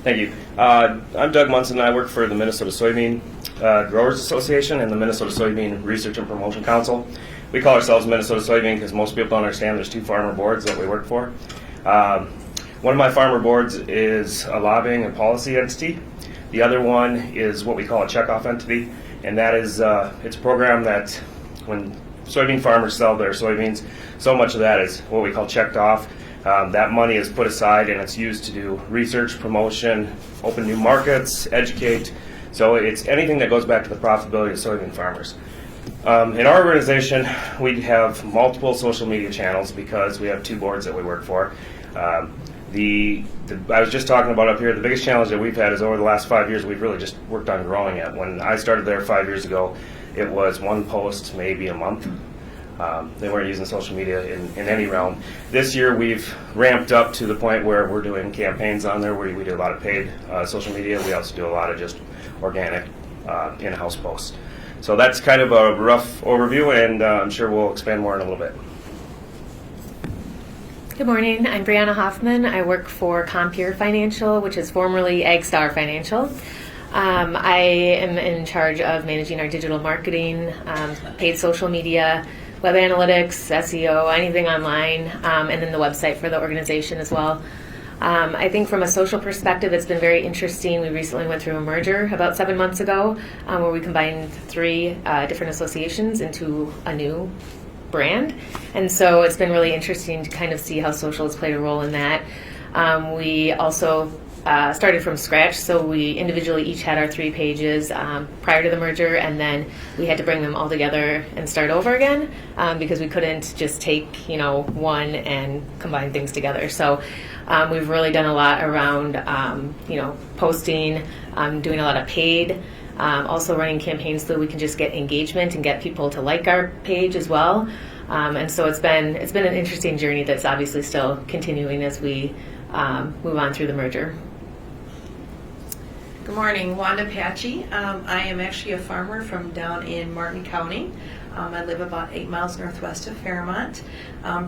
Thank you. I'm Doug Monson. I work for the Minnesota Soybean Growers Association and the Minnesota Soybean Research and Promotion Council. We call ourselves Minnesota Soybean because most people don't understand there's two farmer boards that we work for. One of my farmer boards is a lobbying and policy entity. The other one is what we call a checkoff entity, and that is it's a program that when soybean farmers sell their soybeans, so much of that is what we call checked off. That money is put aside and it's used to do research, promotion, open new markets, educate. So it's anything that goes back to the profitability of soybean farmers. In our organization, we have multiple social media channels because we have two boards that we work for. I was just talking about up here, the biggest challenge that we've had is over the last 5 years, we've really just worked on growing it. When I started there 5 years ago, it was one post maybe a month. They weren't using social media in any realm. This year we've ramped up to the point where we're doing campaigns on there where we do a lot of paid social media. We also do a lot of just organic in-house posts. So that's kind of a rough overview, and I'm sure we'll expand more in a little bit. Good morning, I'm Brianna Hoffman. I work for Compeer Financial, which is formerly AgStar Financial. I am in charge of managing our digital marketing, paid social media, web analytics, SEO, anything online, and then the website for the organization as well. I think from a social perspective, it's been very interesting. We recently went through a merger about 7 months ago where we combined 3 different associations into a new brand. And so it's been really interesting to kind of see how social has played a role in that. We also started from scratch, so we individually each had our 3 pages prior to the merger, and then we had to bring them all together and start over again because we couldn't just take one and combine things together. So we've really done a lot around posting, doing a lot of paid, also running campaigns so we can just get engagement and get people to like our page as well. And so it's been an interesting journey that's obviously still continuing as we move on through the merger. Good morning, Wanda Apache. I am actually a farmer from down in Martin County. I live about 8 miles northwest of Fairmont.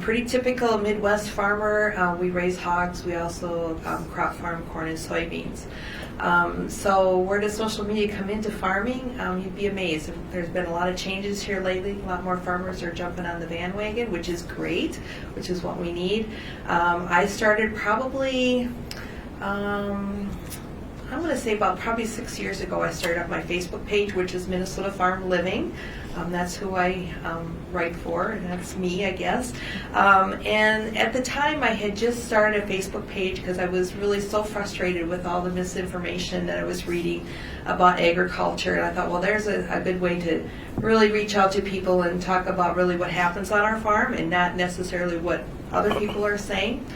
Pretty typical Midwest farmer. We raise hogs. We also crop farm corn and soybeans. So where does social media come into farming? You'd be amazed. There's been a lot of changes here lately. A lot more farmers are jumping on the bandwagon, which is great, which is what we need. I started probably I'm going to say about probably 6 years ago, I started up my Facebook page, which is Minnesota Farm Living. That's who I write for, and that's me, I guess. And at the time, I had just started a Facebook page because I was really so frustrated with all the misinformation that I was reading about agriculture. And I thought, well, there's a good way to really reach out to people and talk about really what happens on our farm and not necessarily what other people are saying.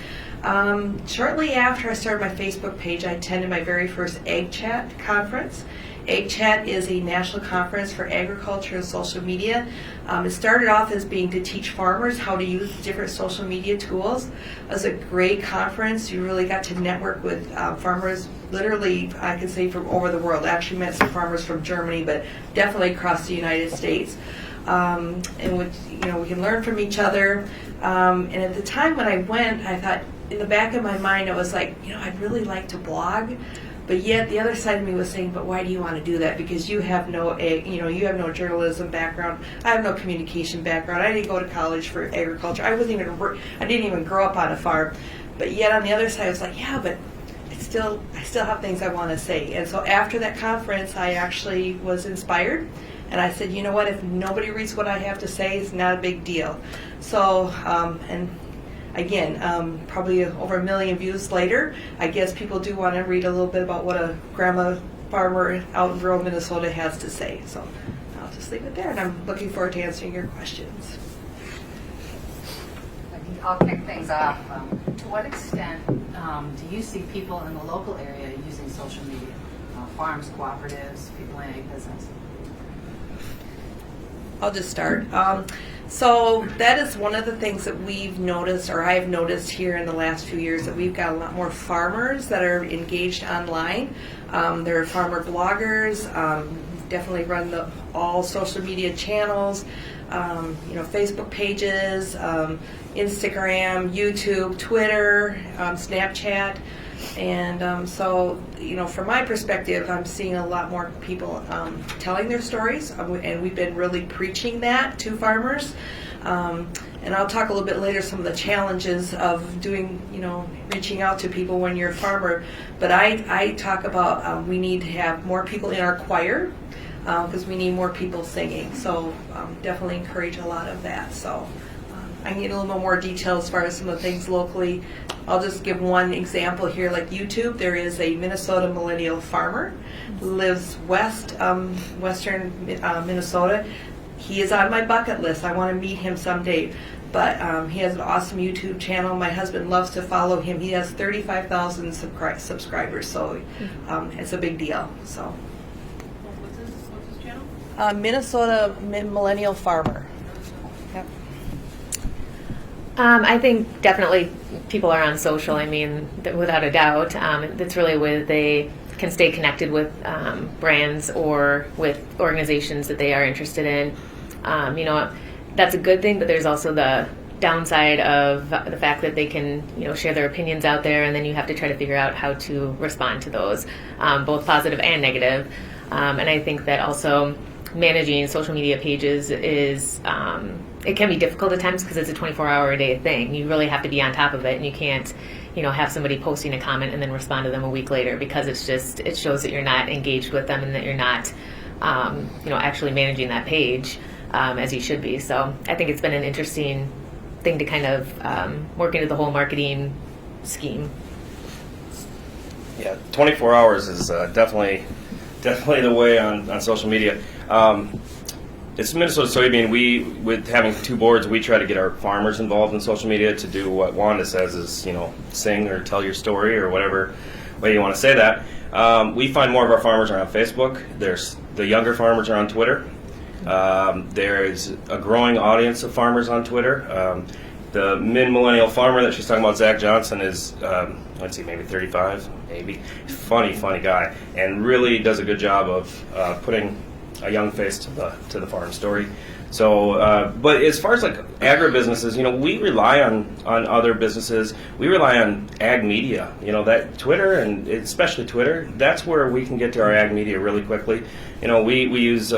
Shortly after I started my Facebook page, I attended my very first Ag Chat conference. Ag Chat is a national conference for agriculture and social media. It started off as being to teach farmers how to use different social media tools. It was a great conference. You really got to network with farmers, literally, I could say, from over the world. I actually met some farmers from Germany, but definitely across the United States. And we can learn from each other. And at the time when I went, I thought, in the back of my mind, I was like, I'd really like to blog, but yet the other side of me was saying, but why do you want to do that? Because you have no journalism background. I have no communication background. I didn't go to college for agriculture. I didn't even grow up on a farm. But yet on the other side, I was like, yeah, but I still have things I want to say. And so after that conference, I actually was inspired. And I said, you know what, if nobody reads what I have to say, it's not a big deal. So, Again, probably over 1 million views later, I guess people do want to read a little bit about what a grandma farmer out in rural Minnesota has to say. So I'll just leave it there, and I'm looking forward to answering your questions. I'll kick things off. To what extent do you see people in the local area using social media? Farms, cooperatives, people in ag business? I'll just start. So that is one of the things that we've noticed, or I've noticed here in the last few years, that we've got a lot more farmers that are engaged online. There are farmer bloggers, definitely run all social media channels, Facebook pages, Instagram, YouTube, Twitter, Snapchat. And so, from my perspective, I'm seeing a lot more people telling their stories, and we've been really preaching that to farmers. And I'll talk a little bit later some of the challenges of doing, reaching out to people when you're a farmer. But I talk about we need to have more people in our choir because we need more people singing. So definitely encourage a lot of that. So I need a little bit more detail as far as some of the things locally. I'll just give one example here, like YouTube. There is a Minnesota millennial farmer who lives western Minnesota. He is on my bucket list. I want to meet him someday. But he has an awesome YouTube channel. My husband loves to follow him. He has 35,000 subscribers, so it's a big deal. So, What's his channel? Minnesota Millennial Farmer. Yep. I think definitely people are on social. I mean, without a doubt, that's really where they can stay connected with brands or with organizations that they are interested in. That's a good thing, but there's also the downside of the fact that they can, share their opinions out there, and then you have to try to figure out how to respond to those, both positive and negative. And I think that also managing social media pages is, it can be difficult at times because it's a 24-hour-a-day thing. You really have to be on top of it, and you can't, have somebody posting a comment and then respond to them a week later, because it shows that you're not engaged with them and that you're not, actually managing that page as you should be. So I think it's been an interesting thing to kind of work into the whole marketing scheme. Yeah, 24 hours is definitely the way on social media. It's Minnesota Soybean. With having two boards, we try to get our farmers involved in social media to do what Wanda says is, sing or tell your story or whatever way you want to say that. We find more of our farmers are on Facebook. There's the younger farmers are on Twitter. There's a growing audience of farmers on Twitter. The mid-millennial farmer that she's talking about, Zach Johnson, is, maybe 35, maybe. Funny guy, and really does a good job of putting a young face to the farm story. So, but as far as like agribusinesses, we rely on other businesses. We rely on ag media. That Twitter, and especially Twitter, that's where we can get to our ag media really quickly. We use.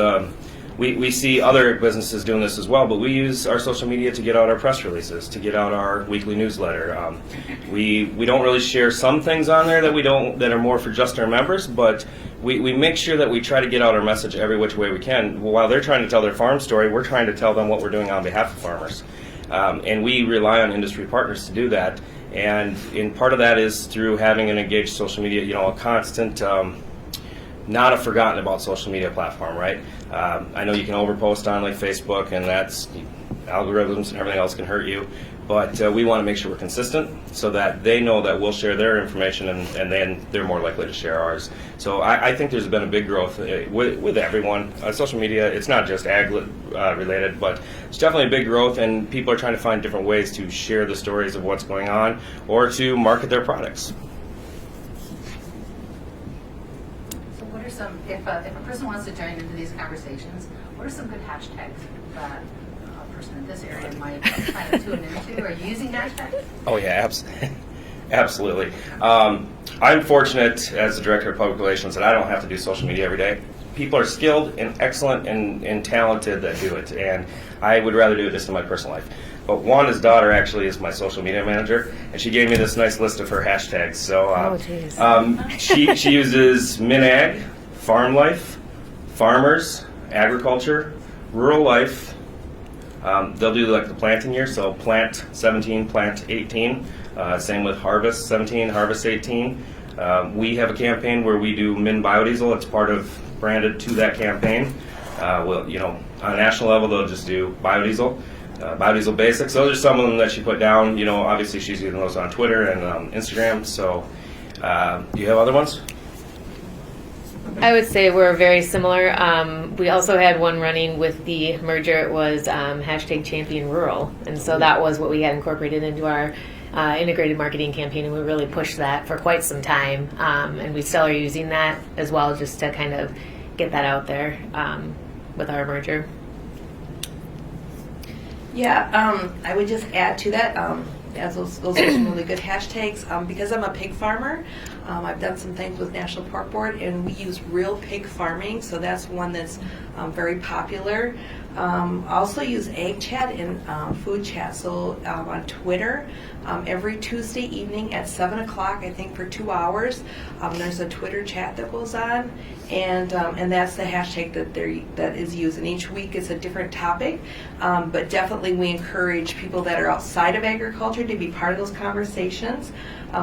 We see other businesses doing this as well, but we use our social media to get out our press releases, to get out our weekly newsletter. We don't really share some things on there that are more for just our members, but we make sure that we try to get out our message every which way we can. While they're trying to tell their farm story, we're trying to tell them what we're doing on behalf of farmers. And we rely on industry partners to do that. And part of that is through having an engaged social media, a constant, not a forgotten about social media platform, right? I know you can overpost on like Facebook, and that's algorithms and everything else can hurt you. But we want to make sure we're consistent so that they know that we'll share their information, and then they're more likely to share ours. So I think there's been a big growth with everyone. Social media, it's not just ag related, but it's definitely a big growth, and people are trying to find different ways to share the stories of what's going on or to market their products. So what are some, if a person wants to join into these conversations, what are some good hashtags that a person in this area might kind of tune into? Are you using hashtags? Oh yeah, absolutely. I'm fortunate as the Director of Public Relations that I don't have to do social media every day. People are skilled and excellent and talented that do it, and I would rather do it just in my personal life. But Wanda's daughter actually is my social media manager, and she gave me this nice list of her hashtags. So she uses MinAg, Farm Life, Farmers, Agriculture, Rural Life. They'll do like the planting year, so plant 17, plant 18. Same with harvest 17, harvest 18. We have a campaign where we do Min Biodiesel. It's branded to that campaign. On a national level, they'll just do biodiesel. Biodiesel Basics. Those are some of them that she put down. Obviously she's using those on Twitter and Instagram. So, do you have other ones? I would say we're very similar. We also had one running with the merger. It was hashtag Champion Rural, and so that was what we had incorporated into our integrated marketing campaign, and we really pushed that for quite some time. And we still are using that as well, just to kind of get that out there with our merger. Yeah, I would just add to that. as those are some really good hashtags. Because I'm a pig farmer, I've done some things with National Pork Board, and we use real pig farming, so that's one that's very popular. Also use egg chat and food chat. So on Twitter, every Tuesday evening at 7 o'clock, I think for 2 hours, there's a Twitter chat that goes on, and that's the hashtag that is used. And each week it's a different topic, but definitely we encourage people that are outside of agriculture to be part of those conversations.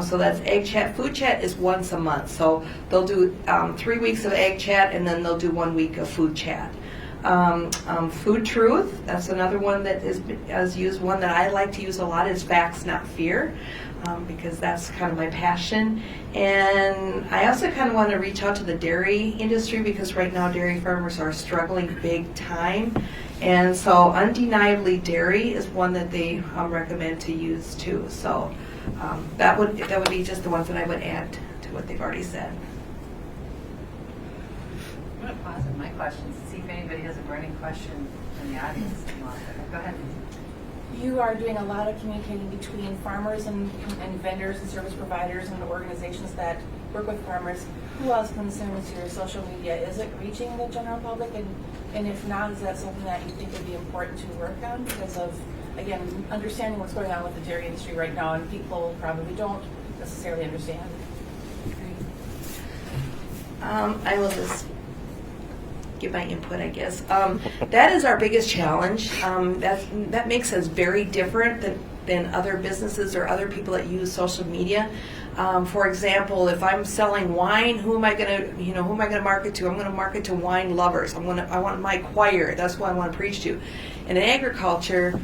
So that's egg chat. Food chat is once a month. So they'll do 3 weeks of egg chat, and then they'll do 1 week of food chat. Food truth, that's another one that is used. One that I like to use a lot is facts, not fear, because that's kind of my passion. And I also kind of want to reach out to the dairy industry, because right now dairy farmers are struggling big time. And so undeniably dairy is one that they recommend to use too. So that would be just the ones that I would add to what they've already said. I'm going to pause on my questions to see if anybody has a burning question in the audience. Go ahead. You are doing a lot of communicating between farmers and vendors and service providers and organizations that work with farmers. Who else consumes your social media? Is it reaching the general public? And if not, is that something that you think would be important to work on because of, again, understanding what's going on with the dairy industry right now, and people probably don't necessarily understand? I will just give my input, I guess. That is our biggest challenge. That makes us very different than other businesses or other people that use social media. For example, if I'm selling wine, who am I going to market to? I'm going to market to wine lovers. I want my choir. That's what I want to preach to. And in agriculture,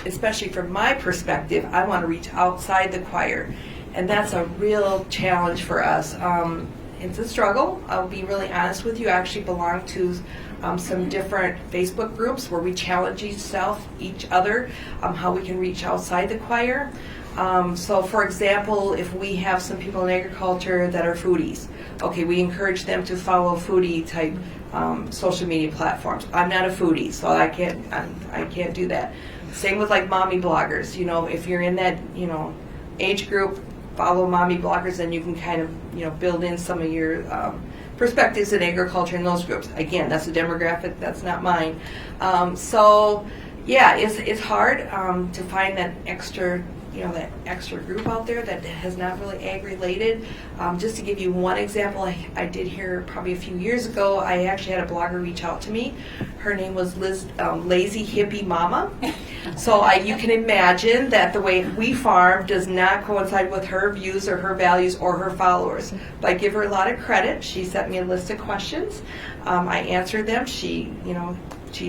especially from my perspective, I want to reach outside the choir, and that's a real challenge for us. It's a struggle. I'll be really honest with you. I actually belong to some different Facebook groups where we challenge each other, how we can reach outside the choir. So, for example, if we have some people in agriculture that are foodies, okay, we encourage them to follow foodie type social media platforms. I'm not a foodie, so I can't do that. Same with like mommy bloggers. If you're in that age group, follow mommy bloggers, and you can kind of build in some of your perspectives in agriculture in those groups. Again, that's a demographic, that's not mine. So yeah, it's hard to find that extra group out there that has not really ag related. Just to give you one example, I did hear probably a few years ago, I actually had a blogger reach out to me. Her name was Liz, Lazy Hippie Mama. So you can imagine that the way we farm does not coincide with her views or her values or her followers. But I give her a lot of credit. She sent me a list of questions. I answered them. She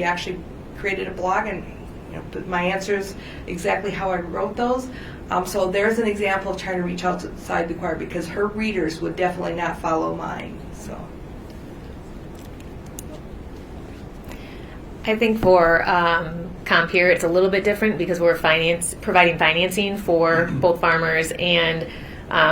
actually created a blog and put my answers exactly how I wrote those. So there's an example of trying to reach outside the choir, because her readers would definitely not follow mine. So I think for Compeer, it's a little bit different because we're providing financing for both farmers, and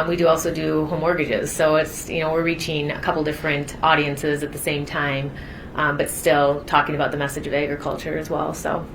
we also do home mortgages. So it's we're reaching a couple different audiences at the same time, but still talking about the message of agriculture as well. So.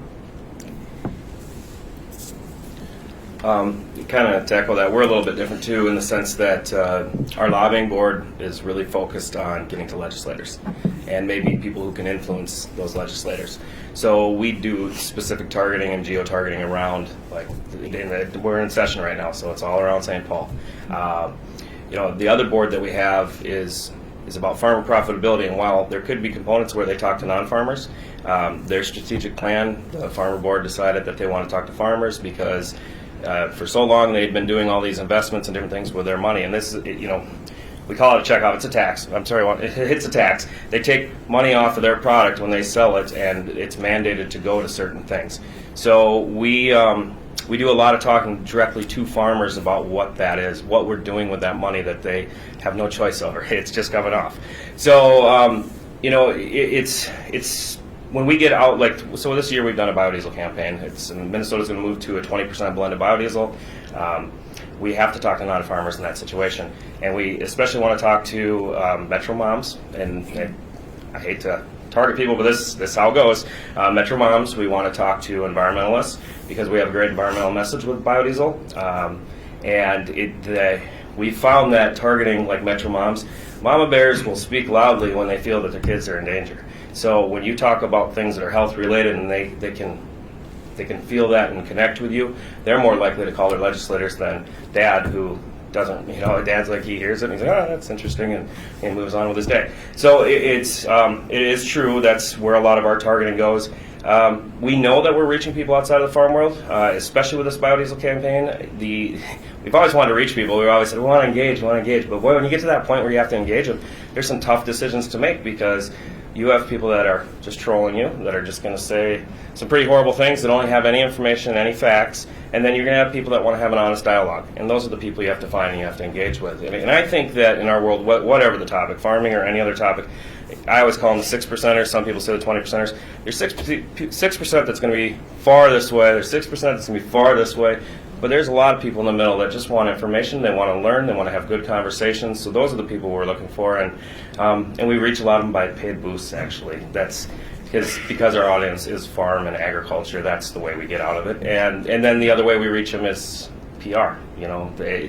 Kind of tackle that. We're a little bit different too, in the sense that our lobbying board is really focused on getting to legislators and maybe people who can influence those legislators. So we do specific targeting and geo-targeting around, we're in session right now, so it's all around St. Paul. The other board that we have is about farmer profitability, and while there could be components where they talk to non-farmers, their strategic plan, the farmer board decided that they want to talk to farmers because for so long they'd been doing all these investments and different things with their money, and this is, we call it a checkoff. It's a tax. I'm sorry, it's a tax. They take money off of their product when they sell it, and it's mandated to go to certain things. So we do a lot of talking directly to farmers about what that is, what we're doing with that money that they have no choice over. It's just coming off. So it's when we get out, so this year we've done a biodiesel campaign. Minnesota's going to move to a 20% blended biodiesel. We have to talk to non-farmers in that situation, and we especially want to talk to metro moms. And I hate to target people, but this is how it goes. Metro Moms, we want to talk to environmentalists because we have a great environmental message with biodiesel. We found that targeting like Metro Moms, mama bears will speak loudly when they feel that their kids are in danger. So when you talk about things that are health related and they can feel that and connect with you, they're more likely to call their legislators than dad who doesn't, dad's like, he hears it and he's like, oh, that's interesting, and moves on with his day. So it is true, that's where a lot of our targeting goes. We know that we're reaching people outside of the farm world, especially with this biodiesel campaign. We've always wanted to reach people. We've always said, we want to engage. But boy, when you get to that point where you have to engage them, there's some tough decisions to make because you have people that are just trolling you, that are just going to say some pretty horrible things that only have any information, any facts, and then you're going to have people that want to have an honest dialogue. And those are the people you have to find and you have to engage with. And I think that in our world, whatever the topic, farming or any other topic, I always call them the 6%ers. Some people say the 20%ers. There's 6% that's going to be far this way. There's 6% that's going to be far this way. But there's a lot of people in the middle that just want information. They want to learn. They want to have good conversations. So those are the people we're looking for. And we reach a lot of them by paid boosts, actually. That's because our audience is farm and agriculture. That's the way we get out of it. And then the other way we reach them is PR.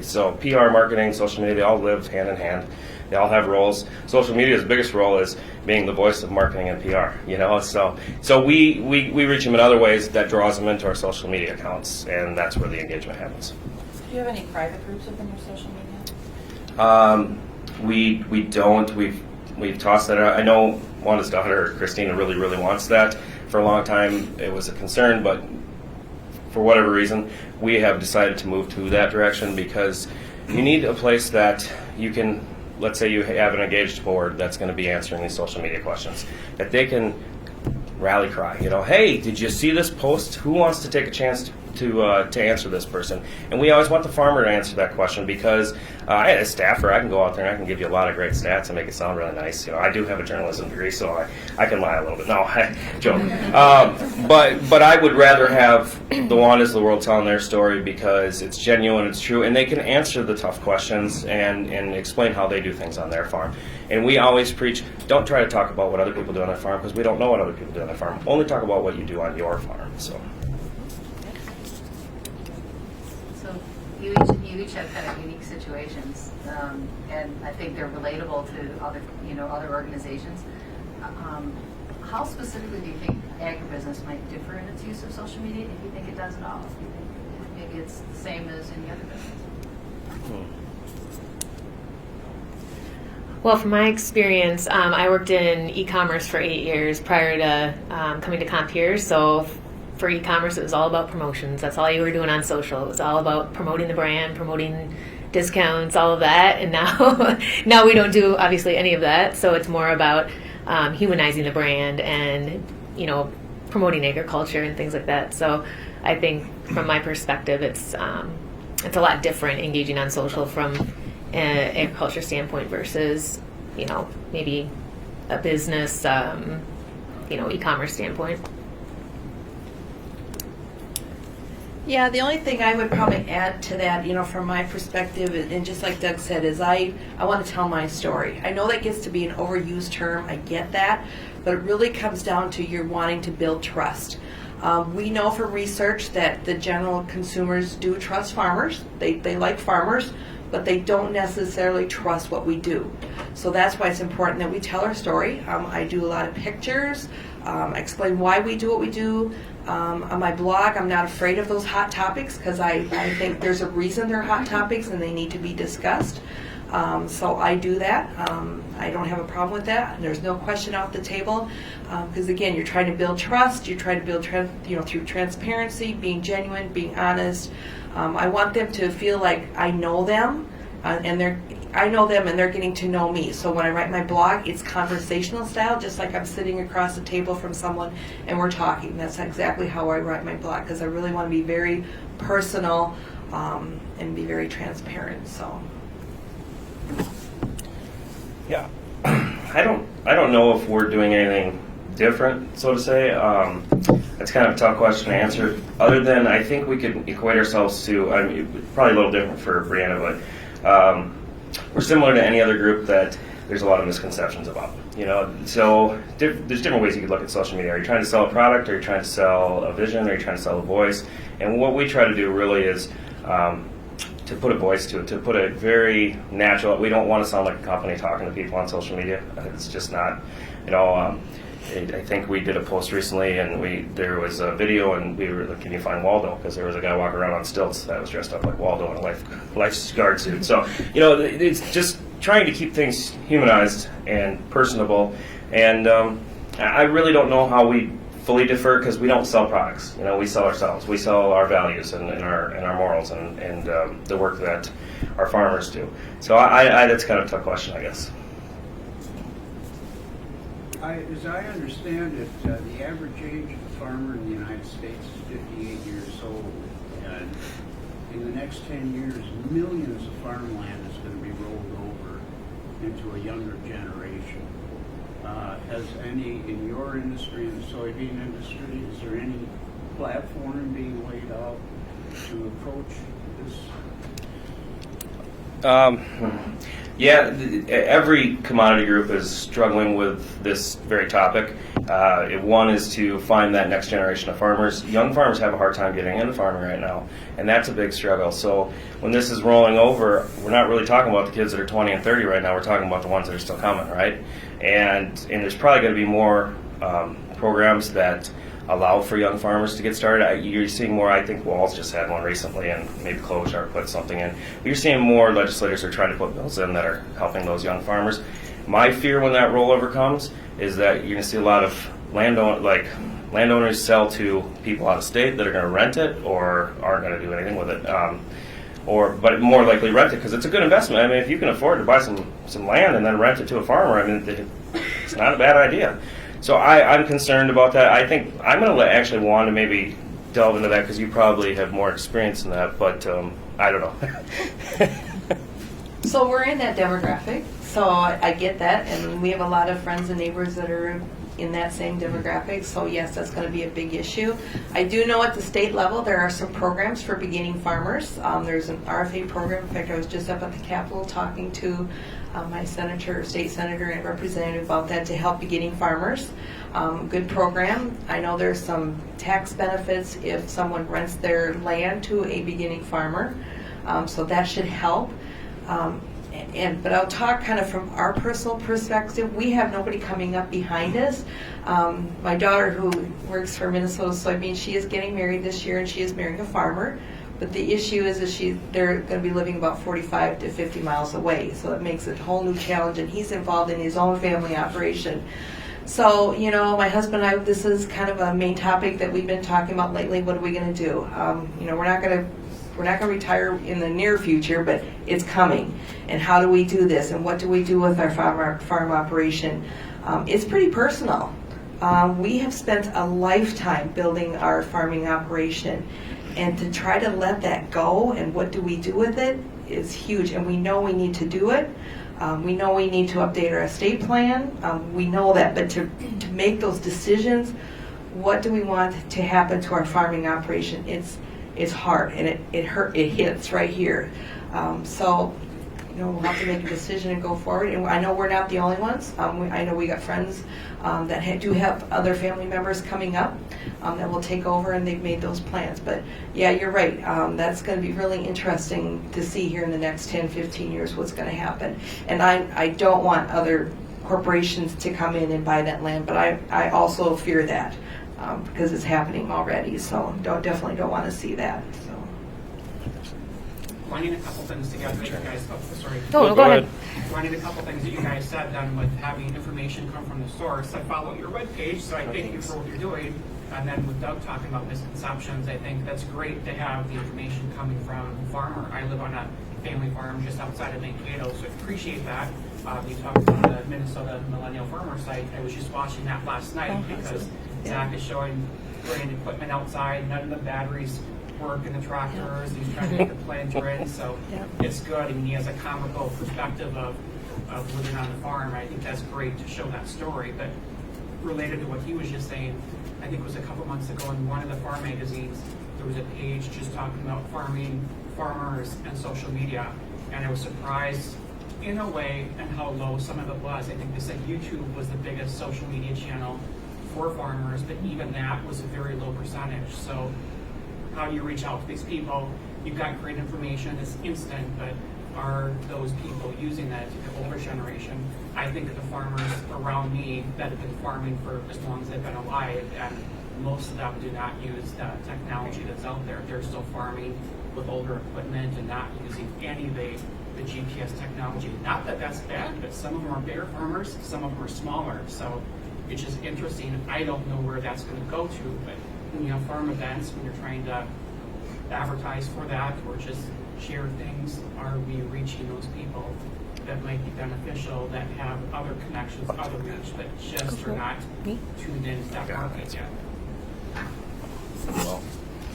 So PR, marketing, social media, they all live hand in hand. They all have roles. Social media's biggest role is being the voice of marketing and PR. So we reach them in other ways that draws them into our social media accounts, and that's where the engagement happens. Do you have any private groups within your social media? We don't. We've tossed that out. I know Wanda's daughter Christina really wants that. For a long time, it was a concern, but for whatever reason, we have decided to move to that direction because you need a place that you can. Let's say you have an engaged board that's going to be answering these social media questions, that they can rally cry. Hey, did you see this post? Who wants to take a chance to answer this person? And we always want the farmer to answer that question because I, as a staffer, I can go out there and I can give you a lot of great stats and make it sound really nice. I do have a journalism degree, so I can lie a little bit. No, I joke. But I would rather have the Wandas of the world telling their story because it's genuine, it's true, and they can answer the tough questions and explain how they do things on their farm. And we always preach, don't try to talk about what other people do on their farm because we don't know what other people do on their farm. Only talk about what you do on your farm. So you each have kind of unique situations, and I think they're relatable to other organizations. How specifically do you think agribusiness might differ in its use of social media? If you think it does at all, if you think maybe it's the same as any other business. Well, from my experience, I worked in e-commerce for 8 years prior to coming to Compeer. So for e-commerce, it was all about promotions. That's all you were doing on social. It was all about promoting the brand, promoting discounts, all of that. And now we don't do obviously any of that. So it's more about humanizing the brand and promoting agriculture and things like that. So I think from my perspective, it's a lot different engaging on social from an agriculture standpoint versus maybe a business e-commerce standpoint. Yeah, the only thing I would probably add to that, from my perspective, and just like Doug said, is I want to tell my story. I know that gets to be an overused term, I get that, but it really comes down to you're wanting to build trust. We know from research that the general consumers do trust farmers. They like farmers, but they don't necessarily trust what we do. So that's why it's important that we tell our story. I do a lot of pictures, explain why we do what we do. On my blog, I'm not afraid of those hot topics because I think there's a reason they're hot topics and they need to be discussed. So I do that. I don't have a problem with that. There's no question off the table because again, you're trying to build trust. You're trying to build through transparency, being genuine, being honest. I want them to feel like I know them, and they're getting to know me. So when I write my blog, it's conversational style, just like I'm sitting across the table from someone and we're talking. That's exactly how I write my blog because I really want to be very personal and be very transparent. So. Yeah, I don't know if we're doing anything different, so to say. That's kind of a tough question to answer. Other than I think we could equate ourselves to, probably a little different for Brianna, but we're similar to any other group that there's a lot of misconceptions about. So there's different ways you could look at social media. Are you trying to sell a product? Are you trying to sell a vision? Are you trying to sell a voice? And what we try to do really is to put a voice to it, to put a very natural. We don't want to sound like a company talking to people on social media. It's just not. I think we did a post recently, and there was a video, and we were like, "Can you find Waldo?" Because there was a guy walking around on stilts that was dressed up like Waldo in a lifeguard suit. So it's just trying to keep things humanized and personable. And I really don't know how we fully differ, because we don't sell products. We sell ourselves. We sell our values and our morals and the work that our farmers do. So I that's kind of a tough question, I guess. As I understand it, the average age of a farmer in the United States is 58 years old, and in the next 10 years, millions of farmland is going to be rolled over into a younger generation. Has any, in your industry, in the soybean industry, is there any platform being laid out to approach this? Yeah, every commodity group is struggling with this very topic. One is to find that next generation of farmers. Young farmers have a hard time getting into farming right now, and that's a big struggle. So when this is rolling over, we're not really talking about the kids that are 20 and 30 right now. We're talking about the ones that are still coming, right? And there's probably going to be more programs that allow for young farmers to get started. You're seeing more. I think Walls just had one recently, and maybe Klobuchar put something in. But you're seeing more legislators are trying to put bills in that are helping those young farmers. My fear when that rollover comes is that you're going to see a lot of landowners sell to people out of state that are going to rent it or aren't going to do anything with it. But more likely rent it because it's a good investment. I mean, if you can afford to buy some land and then rent it to a farmer, I mean, it's not a bad idea. So I'm concerned about that. I think I'm going to let actually Wanda maybe delve into that because you probably have more experience in that, but I don't know. So we're in that demographic, so I get that, and we have a lot of friends and neighbors that are in that same demographic, so yes, that's going to be a big issue. I do know at the state level there are some programs for beginning farmers. There's an RFA program. In fact, I was just up at the Capitol talking to my state senator and representative about that to help beginning farmers. Good program. I know there's some tax benefits if someone rents their land to a beginning farmer, so that should help. But I'll talk kind of from our personal perspective. We have nobody coming up behind us. My daughter, who works for Minnesota Soybean, she is getting married this year, and she is marrying a farmer. But the issue is they're going to be living about 45 to 50 miles away, so it makes it a whole new challenge. And he's involved in his own family operation. So, my husband and I, this is kind of a main topic that we've been talking about lately. What are we going to do? We're not going to retire in the near future, but it's coming. And how do we do this? And what do we do with our farm operation? It's pretty personal. We have spent a lifetime building our farming operation, and to try to let that go and what do we do with it is huge. And we know we need to do it. We know we need to update our estate plan. We know that, but to make those decisions, what do we want to happen to our farming operation? It's hard, and it hits right here. So we'll have to make a decision and go forward. And I know we're not the only ones. I know we got friends that do have other family members coming up that will take over, and they've made those plans. But yeah, you're right. That's going to be really interesting to see here in the next 10, 15 years what's going to happen. And I don't want other corporations to come in and buy that land, but I also fear that. Because it's happening already, so definitely don't want to see that. So, Wanting a couple things together that you guys. Sorry. Go ahead. Wanting a couple things that you guys said then with having information come from the source. I follow your webpage, so I thank you for what you're doing. And then with Doug talking about misconceptions, I think that's great to have the information coming from a farmer. I live on a family farm just outside of Mankato, so I appreciate that. You talked about the Minnesota Millennial Farmer site. I was just watching that last night because Zach is showing bringing equipment outside. None of the batteries work in the tractors. He's trying to get the planter in, so it's good. I mean, he has a comical perspective of living on the farm. I think that's great to show that story. But related to what he was just saying, I think it was a couple months ago in one of the farm magazines, there was a page just talking about farming, farmers, and social media. And I was surprised in a way, and how low some of it was. I think they said YouTube was the biggest social media channel for farmers, but even that was a very low percentage. So how do you reach out to these people? You've got great information, it's instant, but are those people using that, the older generation? I think of the farmers around me that have been farming for as long as they've been alive, and most of them do not use the technology that's out there. They're still farming with older equipment and not using any of the GPS technology. Not that that's bad, but some of them are bigger farmers, some of them are smaller. So it's just interesting. I don't know where that's going to go to, but when you have farm events, when you're trying to advertise for that or just share things, are we reaching those people that might be beneficial, that have other connections, other reach, but just are not tuned into that market yet? Well,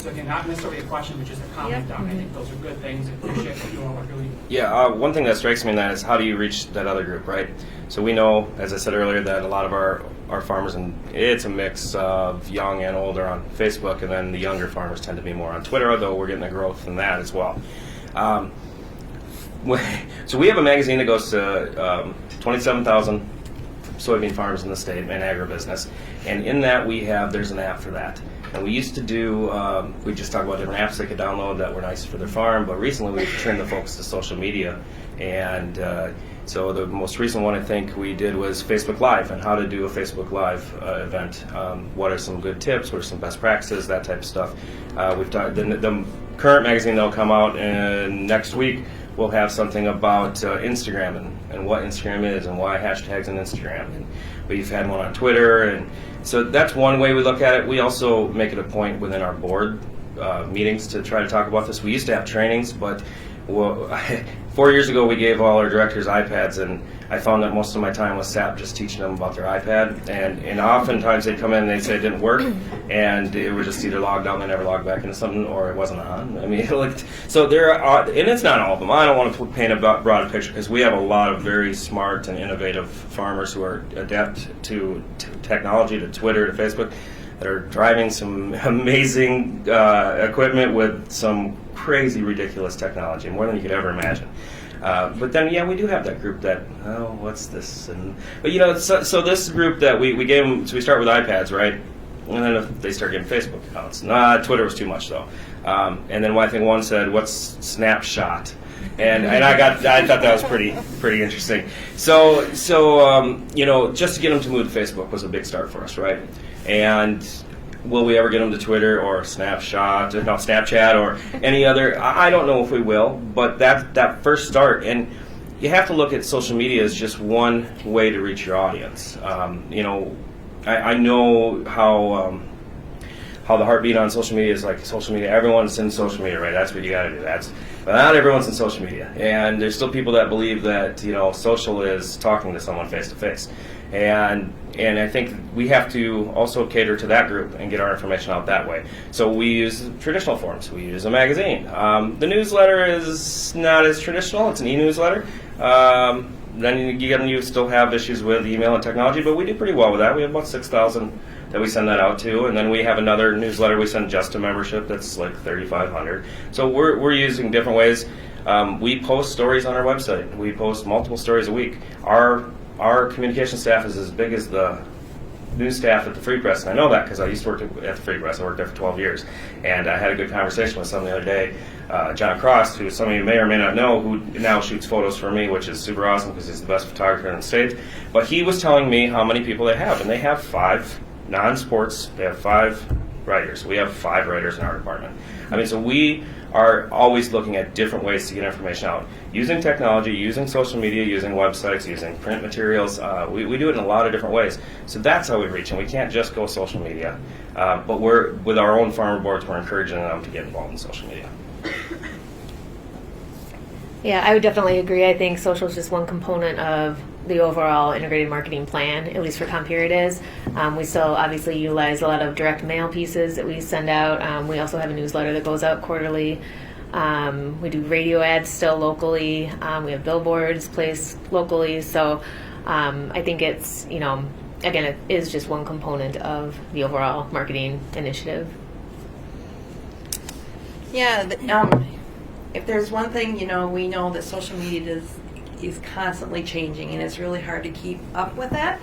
So again, not necessarily a question, but just a comment on it. I think those are good things. I appreciate what you all are doing. yeah, one thing that strikes me in that is how do you reach that other group, right? So we know, as I said earlier, that a lot of our farmers, and it's a mix of young and older on Facebook, and then the younger farmers tend to be more on Twitter, although we're getting a growth in that as well. So we have a magazine that goes to 27,000 soybean farms in the state and agribusiness, and in that there's an app for that. And we used to do, we just talk about different apps they could download that were nice for their farm, but recently we've turned the focus to social media. And so the most recent one I think we did was Facebook Live, and how to do a Facebook Live event. What are some good tips, what are some best practices, that type of stuff. We've talked, the current magazine that'll come out next week will have something about Instagram and what Instagram is and why hashtags on Instagram. And we've had one on Twitter, and so that's one way we look at it. We also make it a point within our board meetings to try to talk about this. We used to have trainings, but 4 years ago we gave all our directors iPads, and I found that most of my time was sap just teaching them about their iPad, and oftentimes they'd come in and they'd say it didn't work, and it would just either logged out and they never logged back into something, or it wasn't on. I mean, so there are, and it's not all of them. I don't want to paint a broad picture, because we have a lot of very smart and innovative farmers who are adept to technology, to Twitter, to Facebook, that are driving some amazing equipment with some crazy, ridiculous technology, more than you could ever imagine. But then, yeah, we do have that group that, oh, what's this? But so this group that we gave them, so we start with iPads, right? And then if they start getting Facebook accounts. Twitter was too much though. And then I think one said, "What's Snapshot?" And I thought that was pretty interesting. So just to get them to move to Facebook was a big start for us, right? And will we ever get them to Twitter or Snapchat or any other? I don't know if we will, but that first start, and you have to look at social media as just one way to reach your audience. I know how the heartbeat on social media is like social media. Everyone's in social media, right? That's what you got to do. But not everyone's in social media, and there's still people that believe that social is talking to someone face to face, and I think we have to also cater to that group and get our information out that way. So we use traditional forms. We use a magazine. The newsletter is not as traditional. It's an e-newsletter. Then you still have issues with email and technology, but we do pretty well with that. We have about 6,000 that we send that out to, and then we have another newsletter we send just to membership that's like 3,500. So we're using different ways. We post stories on our website. We post multiple stories a week. Our communication staff is as big as the news staff at the Free Press, and I know that because I used to work at the Free Press. I worked there for 12 years, and I had a good conversation with someone the other day, John Cross, who some of you may or may not know, who now shoots photos for me, which is super awesome because he's the best photographer in the state. But he was telling me how many people they have, and they have 5 non-sports. They have 5 writers. We have 5 writers in our department. I mean, so we are always looking at different ways to get information out. Using technology, using social media, using websites, using print materials. We do it in a lot of different ways. So that's how we reach, and we can't just go social media. But with our own farmer boards, we're encouraging them to get involved in social media. Yeah, I would definitely agree. I think social is just one component of the overall integrated marketing plan, at least for Compeer it is. We still obviously utilize a lot of direct mail pieces that we send out. We also have a newsletter that goes out quarterly. We do radio ads still locally. We have billboards placed locally. So I think it's, again, it is just one component of the overall marketing initiative. Yeah, if there's one thing, we know that social media is constantly changing, and it's really hard to keep up with that.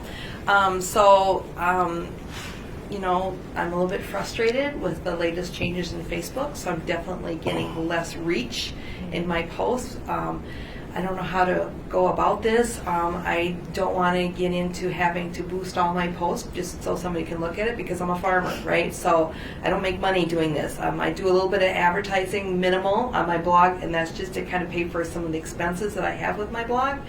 You know, I'm a little bit frustrated with the latest changes in Facebook, so I'm definitely getting less reach in my posts. I don't know how to go about this. I don't want to get into having to boost all my posts just so somebody can look at it, because I'm a farmer, right? So I don't make money doing this. I do a little bit of advertising, minimal, on my blog, and that's just to kind of pay for some of the expenses that I have with my blog.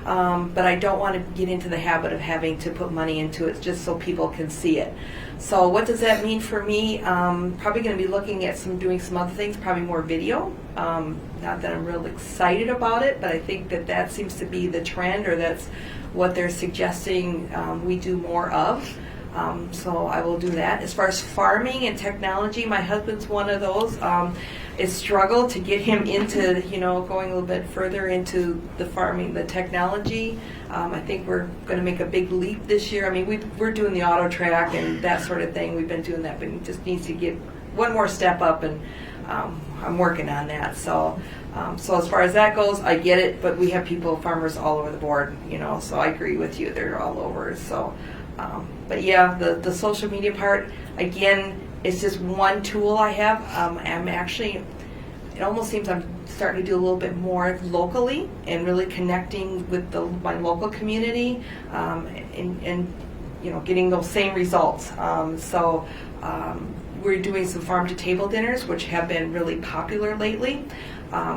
But I don't want to get into the habit of having to put money into it just so people can see it. So what does that mean for me? Probably going to be looking at doing some other things, probably more video. Not that I'm real excited about it, but I think that seems to be the trend, or that's what they're suggesting we do more of. So I will do that. As far as farming and technology, my husband's one of those. It's struggled to get him into, going a little bit further into the farming, the technology. I think we're going to make a big leap this year. I mean, we're doing the auto track and that sort of thing. We've been doing that, but he just needs to get one more step up, and I'm working on that. So as far as that goes, I get it, but we have farmers all over the board, so I agree with you. They're all over. So, but yeah, the social media part, again, it's just one tool I have. It almost seems I'm starting to do a little bit more locally and really connecting with my local community, and getting those same results. We're doing some farm-to-table dinners, which have been really popular lately.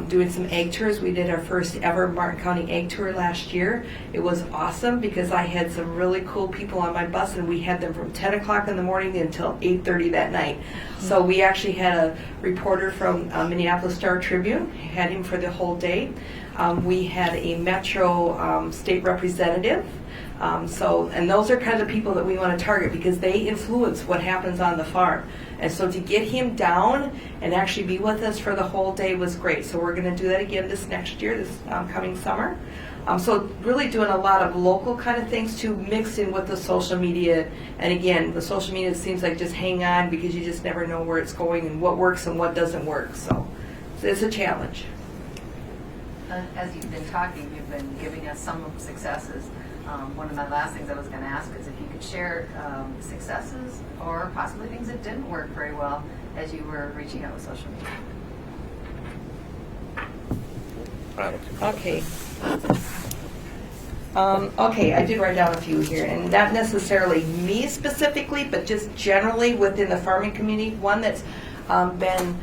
Doing some egg tours. We did our first ever Martin County egg tour last year. It was awesome because I had some really cool people on my bus, and we had them from 10 o'clock in the morning until 8:30 that night. So we actually had a reporter from Minneapolis Star-Tribune, had him for the whole day. We had a Metro state representative. And those are kind of the people that we want to target, because they influence what happens on the farm. And so to get him down and actually be with us for the whole day was great. So we're going to do that again this next year, this coming summer. So really doing a lot of local kind of things too, mixed in with the social media. And again, the social media seems like just hang on, because you just never know where it's going and what works and what doesn't work. So it's a challenge. As you've been talking, you've been giving us some successes. One of my last things I was going to ask is if you could share successes or possibly things that didn't work very well as you were reaching out with social media. Okay. Okay, I did write down a few here, and not necessarily me specifically, but just generally within the farming community. One that's been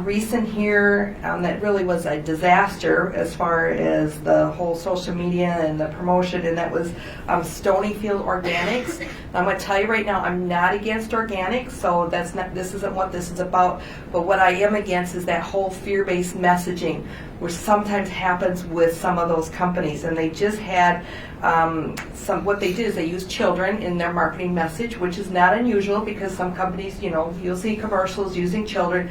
recent here that really was a disaster as far as the whole social media and the promotion, and that was Stonyfield Organics. I'm going to tell you right now, I'm not against organics, so this isn't what this is about. But what I am against is that whole fear-based messaging, which sometimes happens with some of those companies. And they just had what they did is they used children in their marketing message, which is not unusual, because some companies, you'll see commercials using children.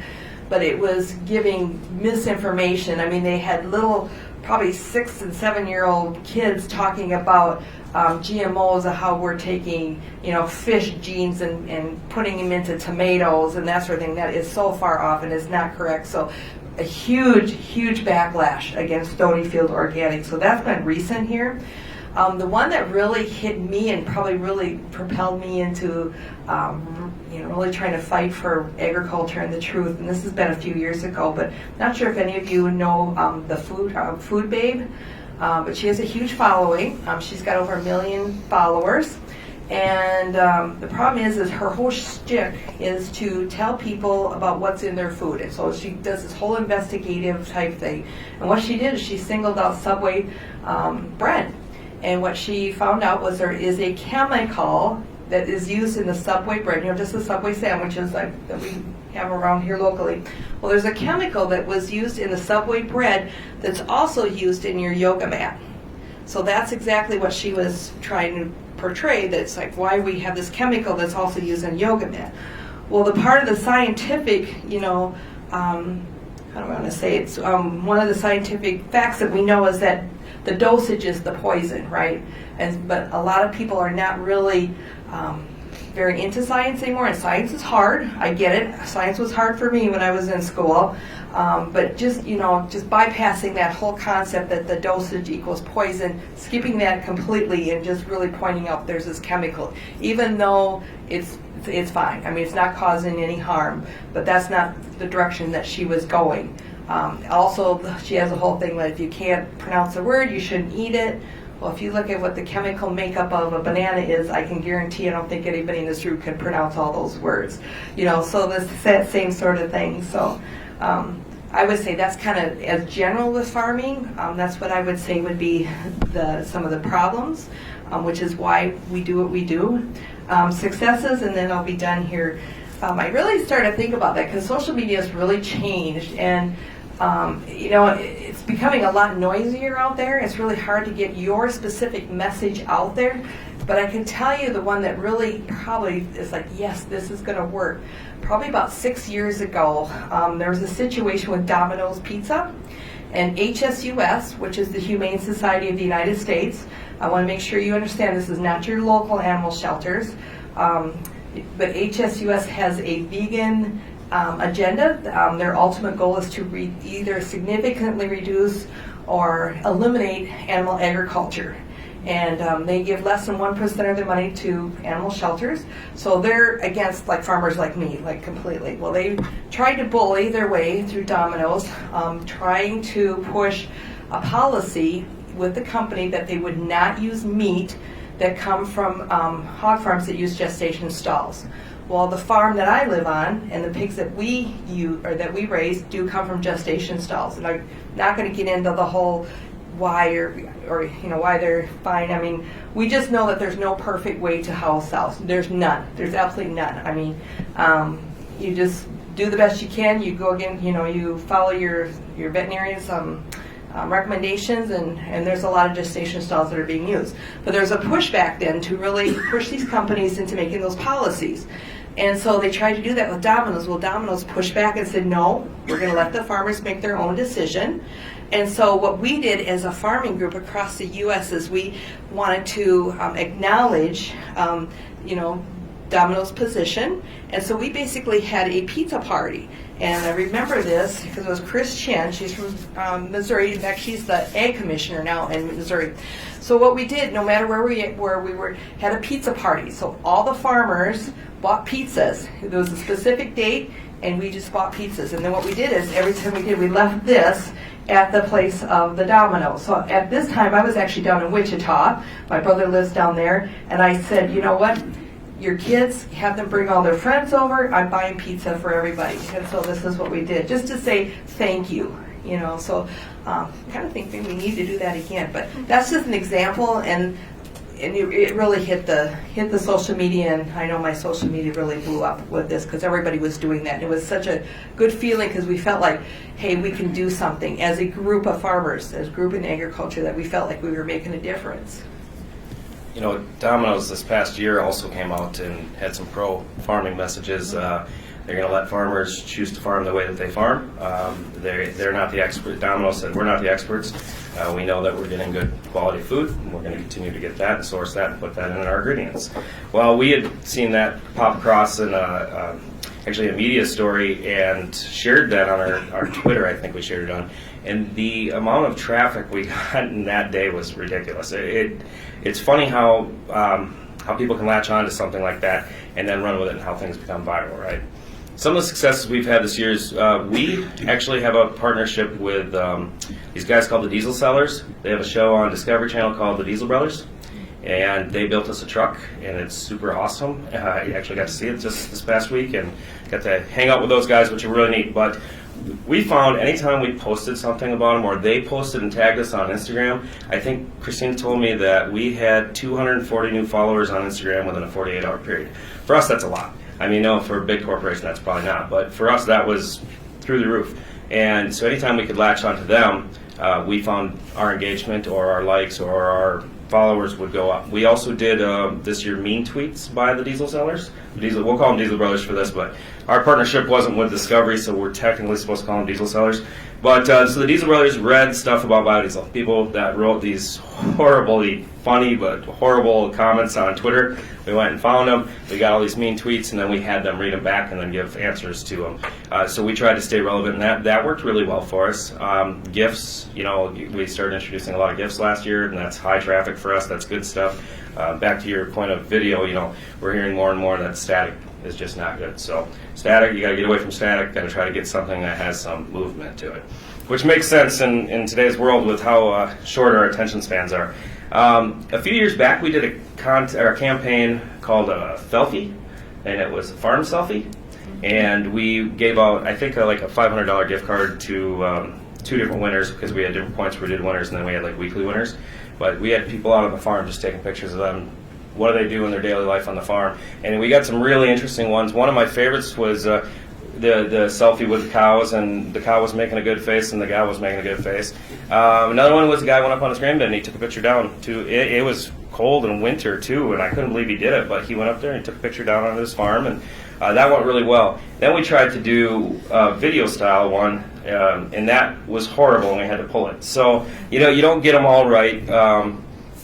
But it was giving misinformation. I mean, they had little, probably 6 and 7-year-old kids talking about GMOs, and how we're taking, fish genes and putting them into tomatoes and that sort of thing. That is so far off and is not correct. So a huge backlash against Stonyfield Organic. So that's been recent here. The one that really hit me and probably really propelled me into really trying to fight for agriculture and the truth, and this has been a few years ago, but not sure if any of you know the Food Babe, but she has a huge following. She's got over 1 million followers, and the problem is her whole shtick is to tell people about what's in their food, and so she does this whole investigative type thing. And what she did is she singled out Subway bread. And what she found out was there is a chemical that is used in the Subway bread, just the Subway sandwiches that we have around here locally. Well, there's a chemical that was used in the Subway bread that's also used in your yoga mat. So that's exactly what she was trying to portray, that it's like, why we have this chemical that's also used in yoga mat. Well, the part of the scientific, how do I want to say it? One of the scientific facts that we know is that the dosage is the poison, right? But a lot of people are not really very into science anymore, and science is hard. I get it. Science was hard for me when I was in school. But just bypassing that whole concept that the dosage equals poison, skipping that completely and just really pointing out there's this chemical, even though it's fine. I mean, it's not causing any harm, but that's not the direction that she was going. Also, she has a whole thing that if you can't pronounce the word, you shouldn't eat it. Well, if you look at what the chemical makeup of a banana is, I can guarantee I don't think anybody in this room can pronounce all those words. So this that same sort of thing. So I would say that's kind of as general with farming. That's what I would say would be some of the problems, which is why we do what we do. Successes, and then I'll be done here. I really started to think about that because social media has really changed, and it's becoming a lot noisier out there. It's really hard to get your specific message out there. But I can tell you the one that really probably is like, yes, this is going to work. Probably about 6 years ago, there was a situation with Domino's Pizza and HSUS, which is the Humane Society of the United States. I want to make sure you understand this is not your local animal shelters. But HSUS has a vegan agenda. Their ultimate goal is to either significantly reduce or eliminate animal agriculture. And they give less than 1% of their money to animal shelters. So they're against like farmers like me, like completely. Well, they tried to bully their way through Domino's, trying to push a policy with the company that they would not use meat that come from hog farms that use gestation stalls. Well, the farm that I live on and the pigs that we use or that we raise do come from gestation stalls. And I'm not going to get into the whole why or why they're fine. I mean, we just know that there's no perfect way to house cows. There's none. There's absolutely none. I mean, you just do the best you can. You go again. You follow your veterinarian's recommendations, and there's a lot of gestation stalls that are being used. But there's a pushback then to really push these companies into making those policies. And so they tried to do that with Domino's. Well, Domino's pushed back and said, no, we're going to let the farmers make their own decision. And so what we did as a farming group across the U.S. is we wanted to acknowledge, Domino's position. And so we basically had a pizza party. And I remember this because it was Chris Chen. She's from Missouri. In fact, she's the ag commissioner now in Missouri. So what we did, no matter where we were, had a pizza party. So all the farmers bought pizzas. There was a specific date, and we just bought pizzas. And then what we did is every time we left this at the place of the Domino's. So at this time, I was actually down in Wichita. My brother lives down there. And I said, you know what? Your kids, have them bring all their friends over. I'm buying pizza for everybody. And so this is what we did, just to say thank you. So I kind of think maybe we need to do that again. But that's just an example, and it really hit the social media, and I know my social media really blew up with this because everybody was doing that. And it was such a good feeling because we felt like, hey, we can do something as a group of farmers, as a group in agriculture, that we felt like we were making a difference. Domino's this past year also came out and had some pro-farming messages. They're going to let farmers choose to farm the way that they farm. They're not the expert. Domino's said, we're not the experts. We know that we're getting good quality food, and we're going to continue to get that and source that and put that in our ingredients. Well, we had seen that pop across in actually a media story and shared that on our Twitter. I think we shared it on. And the amount of traffic we got in that day was ridiculous. It's funny how people can latch on to something like that and then run with it, and how things become viral, right? Some of the successes we've had this year is we actually have a partnership with these guys called the Diesel Sellers. They have a show on Discovery Channel called The Diesel Brothers, and they built us a truck, and it's super awesome. I actually got to see it just this past week and got to hang out with those guys, which are really neat. But we found anytime we posted something about them or they posted and tagged us on Instagram, I think Christina told me that we had 240 new followers on Instagram within a 48-hour period. For us, that's a lot. I mean, no, for a big corporation, that's probably not. But for us, that was through the roof. And so anytime we could latch onto them, we found our engagement or our likes or our followers would go up. We also did this year mean tweets by the Diesel Sellers. We'll call them Diesel Brothers for this, but our partnership wasn't with Discovery, so we're technically supposed to call them Diesel Sellers. But so the Diesel Brothers read stuff about biodiesel. People that wrote these horribly funny but horrible comments on Twitter. We went and found them. We got all these mean tweets, and then we had them read them back and then give answers to them. So we tried to stay relevant, and that worked really well for us. GIFs, we started introducing a lot of GIFs last year, and that's high traffic for us. That's good stuff. Back to your point of video, we're hearing more and more that static is just not good. So static, you got to get away from static. Got to try to get something that has some movement to it, which makes sense in today's world with how short our attention spans are. A few years back, we did a campaign called Felfie, and it was a farm selfie, and we gave out, I think, like a $500 gift card to 2 different winners, because we had different points where we did winners, and then we had like weekly winners. But we had people out on the farm just taking pictures of them. What do they do in their daily life on the farm? And we got some really interesting ones. One of my favorites was the selfie with the cows, and the cow was making a good face, and the guy was making a good face. Another one was the guy went up on his grain bin and he took a picture down. It was cold and winter too, and I couldn't believe he did it, but he went up there and he took a picture down on his farm, and that went really well. Then we tried to do a video style one, and that was horrible, and we had to pull it. So you don't get them all right.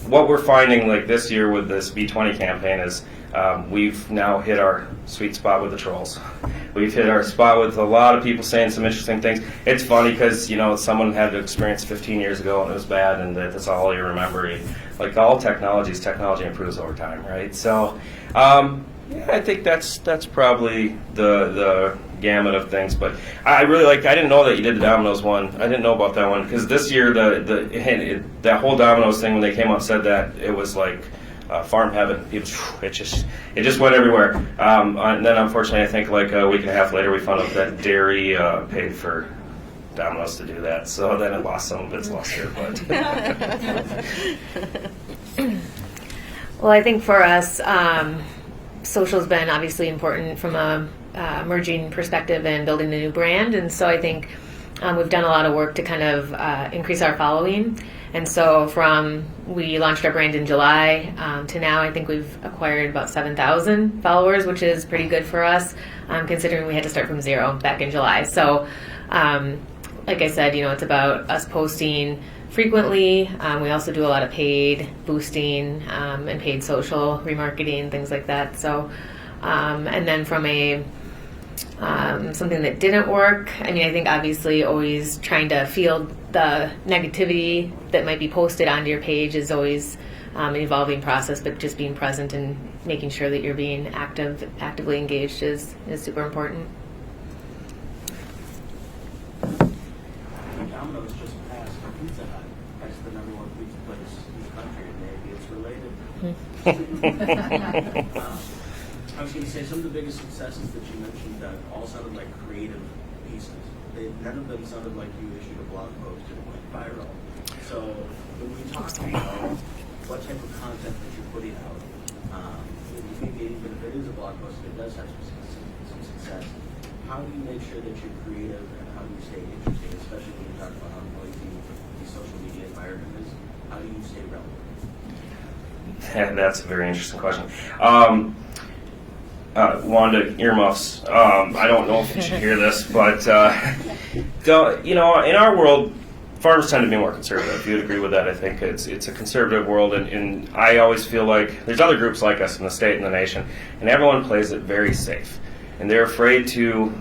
What we're finding like this year with this B20 campaign is we've now hit our sweet spot with the trolls. We've hit our spot with a lot of people saying some interesting things. It's funny because someone had an experience 15 years ago and it was bad, and that's all you remember. Like all technology improves over time, right? So I think that's probably the gamut of things. But I really I didn't know that you did the Dominos one. I didn't know about that one because this year that whole Dominos thing, when they came out, said that it was like farm heaven. It just went everywhere. And then unfortunately, I think like a week and a half later, we found out that dairy paid for Dominos to do that. So then it lost some of its luster. But Well, I think for us, social's been obviously important from a emerging perspective and building a new brand, and so I think we've done a lot of work to kind of increase our following. And so we launched our brand in July to now, I think we've acquired about 7,000 followers, which is pretty good for us, considering we had to start from zero back in July. So like I said, it's about us posting frequently. We also do a lot of paid boosting and paid social remarketing, things like that. So and then from something that didn't work, I think obviously always trying to field the negativity that might be posted onto your page is always an evolving process, but just being present and making sure that you're being actively engaged is super important. Domino's just passed Pizza Hut as the #1 pizza place in the country, and maybe it's related. I was going to say, some of the biggest successes that you mentioned all sounded like creative pieces. None of them sounded like you issued a blog post and it went viral. So when we talk about what type of content that you're putting out, even if it is a blog post, if it does have some success, how do you make sure that you're creative and how do you stay interesting, especially when you talk about how noisy the social media environment is? How do you stay relevant? That's a very interesting question. Wanda, earmuffs. I don't know if you should hear this, but in our world, farms tend to be more conservative. You'd agree with that. I think it's a conservative world, and I always feel like there's other groups like us in the state and the nation, and everyone plays it very safe, and they're afraid to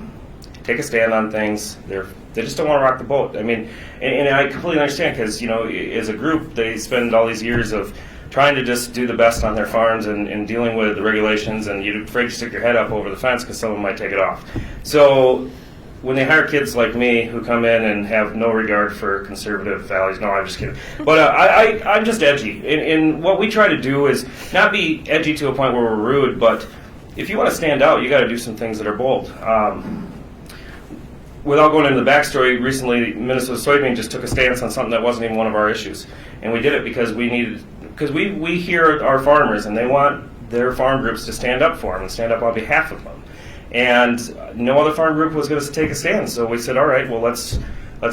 take a stand on things. They just don't want to rock the boat. And I completely understand because as a group, they spend all these years of trying to just do the best on their farms and dealing with the regulations, and you're afraid to stick your head up over the fence because someone might take it off. So when they hire kids like me who come in and have no regard for conservative values, no, I'm just kidding. But I'm just edgy. And what we try to do is not be edgy to a point where we're rude, but if you want to stand out, you got to do some things that are bold. Without going into the backstory, recently Minnesota Soybean just took a stance on something that wasn't even one of our issues. And we did it because we hear our farmers and they want their farm groups to stand up for them and stand up on behalf of them. And no other farm group was going to take a stand. So we said, all right, well, let's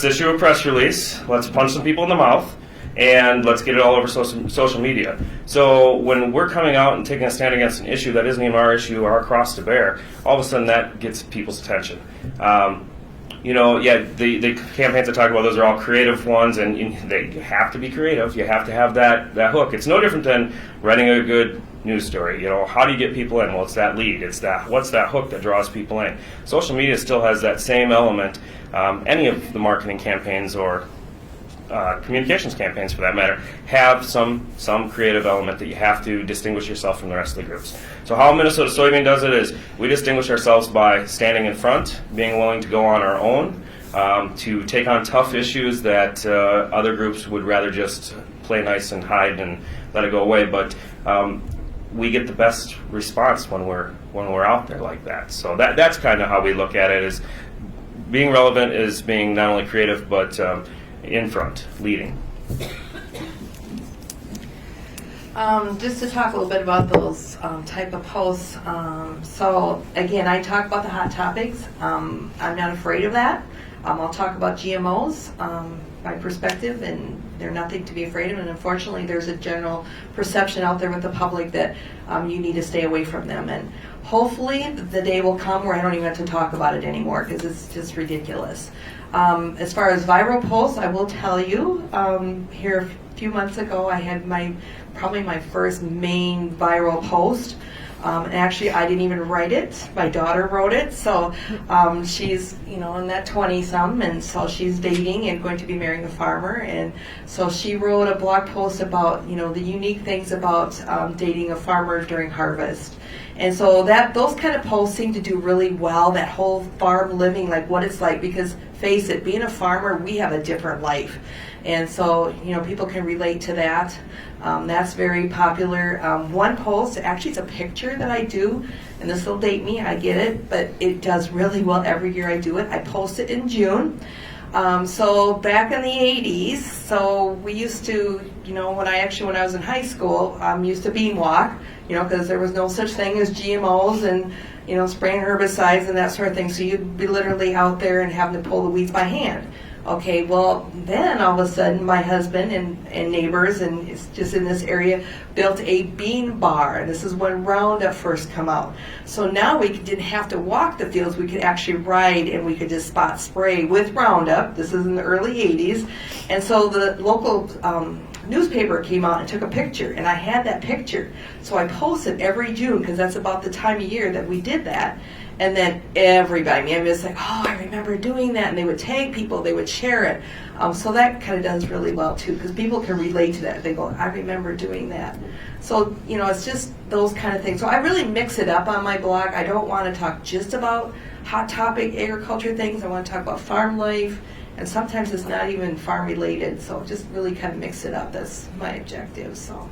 issue a press release, let's punch some people in the mouth, and let's get it all over social media. So when we're coming out and taking a stand against an issue that isn't even our issue, our cross to bear, all of a sudden that gets people's attention. the campaigns I talk about, those are all creative ones, and they have to be creative. You have to have that hook. It's no different than writing a good news story. How do you get people in? Well, it's that lead. What's that hook that draws people in? Social media still has that same element. Any of the marketing campaigns or communications campaigns, for that matter, have some creative element that you have to distinguish yourself from the rest of the groups. So how Minnesota Soybean does it is we distinguish ourselves by standing in front, being willing to go on our own, to take on tough issues that other groups would rather just play nice and hide and let it go away. But we get the best response when we're out there like that. So that's kind of how we look at it. Is being relevant is being not only creative but in front, leading. Just to talk a little bit about those type of posts. So again, I talk about the hot topics. I'm not afraid of that. I'll talk about GMOs, my perspective, and they're nothing to be afraid of. And unfortunately, there's a general perception out there with the public that you need to stay away from them. And hopefully, the day will come where I don't even have to talk about it anymore because it's just ridiculous. As far as viral posts, I will tell you, here a few months ago, I had probably my first main viral post. And actually, I didn't even write it. My daughter wrote it. So she's, in that 20-some, and so she's dating and going to be marrying a farmer. And so she wrote a blog post about, the unique things about dating a farmer during harvest. And so those kind of posts seem to do really well, that whole farm living, like what it's like, because face it, being a farmer, we have a different life. And so, people can relate to that. That's very popular. One post, actually it's a picture that I do, and this will date me, I get it, but it does really well every year I do it. I post it in June. So back in the 80s, so we used to, when I was in high school, used to bean walk, because there was no such thing as GMOs and, spraying herbicides and that sort of thing. So you'd be literally out there and having to pull the weeds by hand. Okay, well, then all of a sudden my husband and neighbors and it's just in this area built a bean bar. And this is when Roundup first come out. So now we didn't have to walk the fields. We could actually ride and we could just spot spray with Roundup. This is in the early 80s. And so the local newspaper came out and took a picture. And I had that picture. So I posted every June because that's about the time of year that we did that. And then everybody, I mean, it's like, oh, I remember doing that. And they would tag people, they would share it. So that kind of does really well, too, because people can relate to that. They go, I remember doing that. So, it's just those kind of things. So I really mix it up on my blog. I don't want to talk just about hot topic agriculture things. I want to talk about farm life. And sometimes it's not even farm related. So just really kind of mix it up. That's my objective. So.